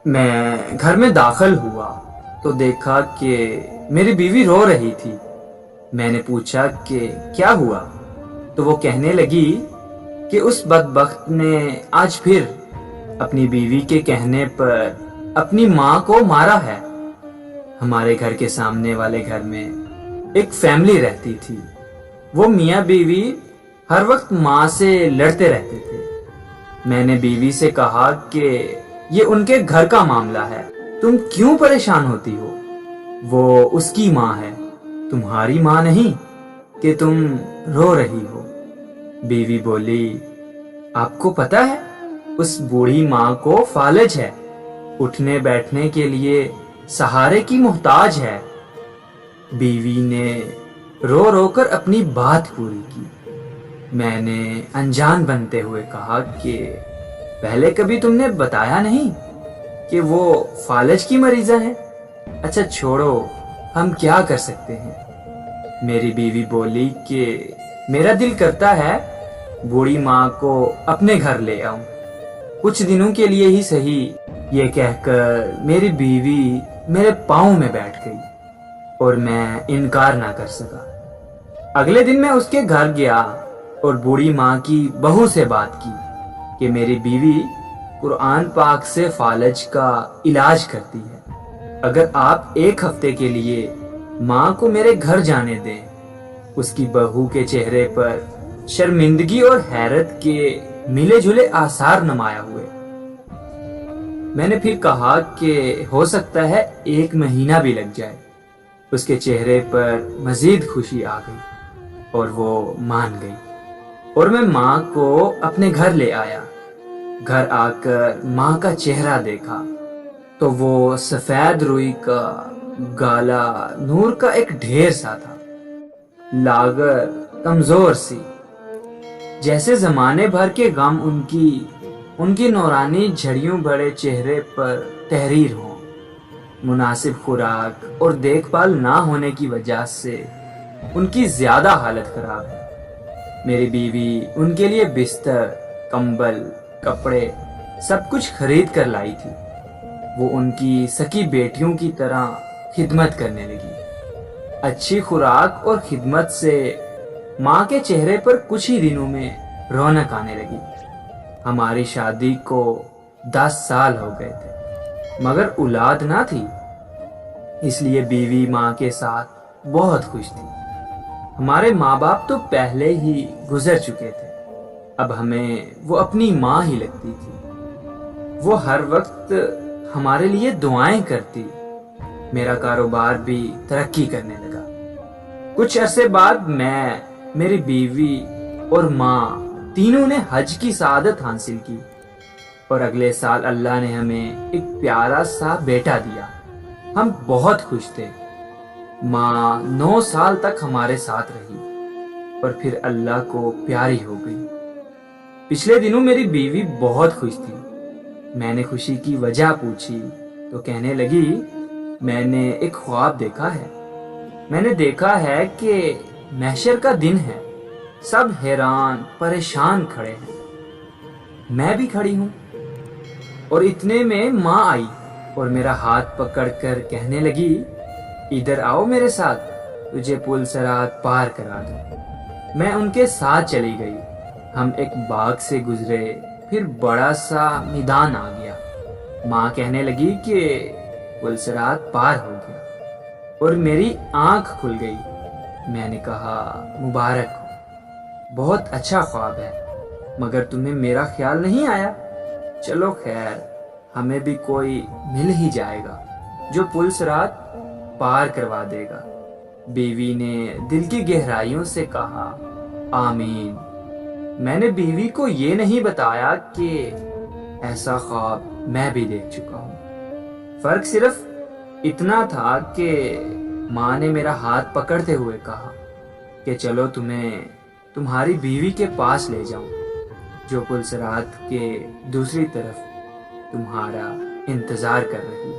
میں گھر میں داخل ہوا تو دیکھا کہ میری بیوی رو رہی تھی۔ میں نے پوچھا کہ کیا ہوا، تو وہ کہنے لگی کہ اس بدبخت نے آج پھر اپنی بیوی کے کہنے پر اپنی ماں کو مارا ہے۔ ہمارے گھر کے سامنے والے گھر میں ایک فیملی رہتی تھی۔ وہ میاں بیوی ہر وقت ماں سے لڑتے رہتے تھے۔ میں نے بیوی سے کہا کہ یہ ان کے گھر کا معاملہ ہے، تم کیوں پریشان ہوتی ہو؟ وہ اس کی ماں ہے، تمہاری ماں نہیں کہ تم رو رہی ہو۔ بیوی بولی، آپ کو پتا ہے اس بوڑھی ماں کو فالج ہے، اٹھنے بیٹھنے کے لیے سہارے کی محتاج ہے۔ بیوی نے رو رو کر اپنی بات پوری کی۔ میں نے انجان بنتے ہوئے کہا کہ پہلے کبھی تم نے بتایا نہیں کہ وہ فالج کی مریضہ ہے؟ اچھا چھوڑو، ہم کیا کر سکتے ہیں؟ میری بیوی بولی کہ میرا دل کرتا ہے بوڑھی ماں کو اپنے گھر لے آؤں، کچھ دنوں کے لیے ہی صحیح۔ یہ کہہ کر میری بیوی میرے پاؤں میں بیٹھ گئی اور میں انکار نہ کر سکا۔ اگلے دن میں اس کے گھر گیا اور بوڑھی ماں کی بہو سے بات کی کہ میری بیوی قرآن پاک سے فالج کا علاج کرتی ہے، اگر آپ ایک ہفتے کے لیے ماں کو میرے گھر جانے دیں۔ اس کی بہو کے چہرے پر شرمندگی اور حیرت کے ملے جلے آثار نمایاں ہوئے۔ میں نے پھر کہا کہ ہو سکتا ہے 1 مہینہ بھی لگ جائے۔ اس کے چہرے پر مزید خوشی آ گئی اور وہ مان گئی، اور میں ماں کو اپنے گھر لے آیا۔ گھر آ کر ماں کا چہرہ دیکھا تو وہ سفید روئی کا گالا نور کا ایک ڈھیر سا تھا، لاغر، کمزور سی، جیسے زمانے بھر کے غم ان کی نورانی جھڑیوں بڑے چہرے پر تحریر ہوں۔ مناسب خوراک اور دیکھ بھال نہ ہونے کی وجہ سے ان کی زیادہ حالت خراب ہے۔ میری بیوی ان کے لیے بستر، کمبل، کپڑے سب کچھ خرید کر لائی تھی۔ وہ ان کی سکی بیٹیوں کی طرح خدمت کرنے لگی۔ اچھی خوراک اور خدمت سے ماں کے چہرے پر کچھ ہی دنوں میں رونق آنے لگی۔ ہماری شادی کو 10 سال ہو گئے تھے، مگر اولاد نہ تھی، اس لیے بیوی ماں کے ساتھ بہت خوش تھی۔ ہمارے ماں باپ تو پہلے ہی گزر چکے تھے، اب ہمیں وہ اپنی ماں ہی لگتی تھی۔ وہ ہر وقت ہمارے لیے دعائیں کرتی۔ میرا کاروبار بھی ترقی کرنے لگا۔ کچھ عرصے بعد میں، میری بیوی اور ماں تینوں نے حج کی سعادت حاصل کی، اور اگلے سال اللہ نے ہمیں ایک پیارا سا بیٹا دیا۔ ہم بہت خوش تھے۔ ماں 9 سال تک ہمارے ساتھ رہی اور پھر اللہ کو پیاری ہو گئی۔ پچھلے دنوں میری بیوی بہت خوش تھی۔ میں نے خوشی کی وجہ پوچھی تو کہنے لگی، میں نے ایک خواب دیکھا ہے۔ میں نے دیکھا ہے کہ محشر کا دن ہے، سب حیران پریشان کھڑے ہیں، میں بھی کھڑی ہوں، اور اتنے میں ماں آئی اور میرا ہاتھ پکڑ کر کہنے لگی، ادھر آؤ میرے ساتھ، تجھے پل صراط پار کرا دوں۔ میں ان کے ساتھ چلی گئی۔ ہم ایک باغ سے گزرے، پھر بڑا سا میدان آ گیا۔ ماں کہنے لگی کہ پل صراط پار ہو گیا، اور میری آنکھ کھل گئی۔ میں نے کہا، مبارک ہو، بہت اچھا خواب ہے، مگر تمہیں میرا خیال نہیں آیا۔ چلو خیر، ہمیں بھی کوئی مل ہی جائے گا جو پل صراط پار کروا دے گا۔ بیوی نے دل کی گہرائیوں سے کہا، آمین۔ میں نے بیوی کو یہ نہیں بتایا کہ ایسا خواب میں بھی دیکھ چکا ہوں۔ فرق صرف اتنا تھا کہ ماں نے میرا ہاتھ پکڑتے ہوئے کہا کہ چلو تمہیں تمہاری بیوی کے پاس لے جاؤں، جو پل صراط کے دوسری طرف تمہارا انتظار کر رہی ہے۔